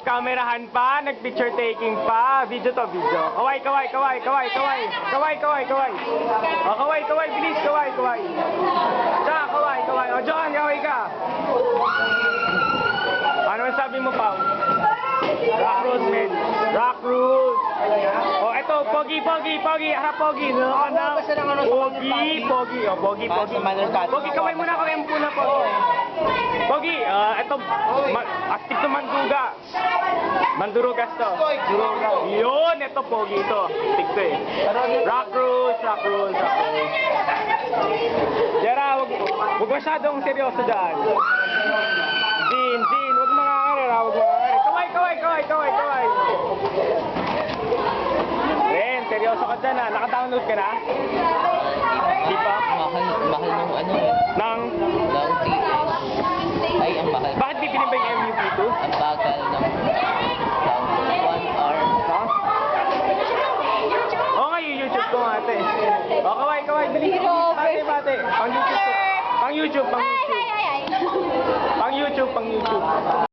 nagkamerahan pa, nagpicture taking pa. Video to, video. Kaway, kaway, kaway, kaway, kaway. Kaway, kaway, kaway. O, kaway, kaway, bilis, kaway, kaway. Diyan, kaway, kaway. O, John, kaway ka. Ano man sabi mo, Pao? Rock rules, man. Rock rules. Oh, eto, pogi, pogi, pogi. Harap, pogi. Pogi, pogi. Oh, pogi, pogi. Pogi, kaway muna, kaway muna, pogi. Pogi, eto, active to Manduga. Mandurugas to. Yun, eto, pogi ito. Stick to eh. Rock rules, rock rules, rock rules. Jera, huwag masyadong seryoso dyan. Jin, Jin, huwag mga karera, huwag mga karera. Kaway, kaway, kaway, kaway, kaway. Ren, seryoso ka dyan ah. Naka-download ka na? Di pa? Mahal nung ano eh. Nang? Ng TS. Ay, ang mahal. Bakit bibili ba yung MUP2? Ang bagal ng 1 hour. Ha? Oo nga, yung YouTube ko nga ate. O, kaway, kaway, dali. Bate, bate. Pang YouTube. Pang YouTube, pang YouTube. Pang YouTube, pang YouTube.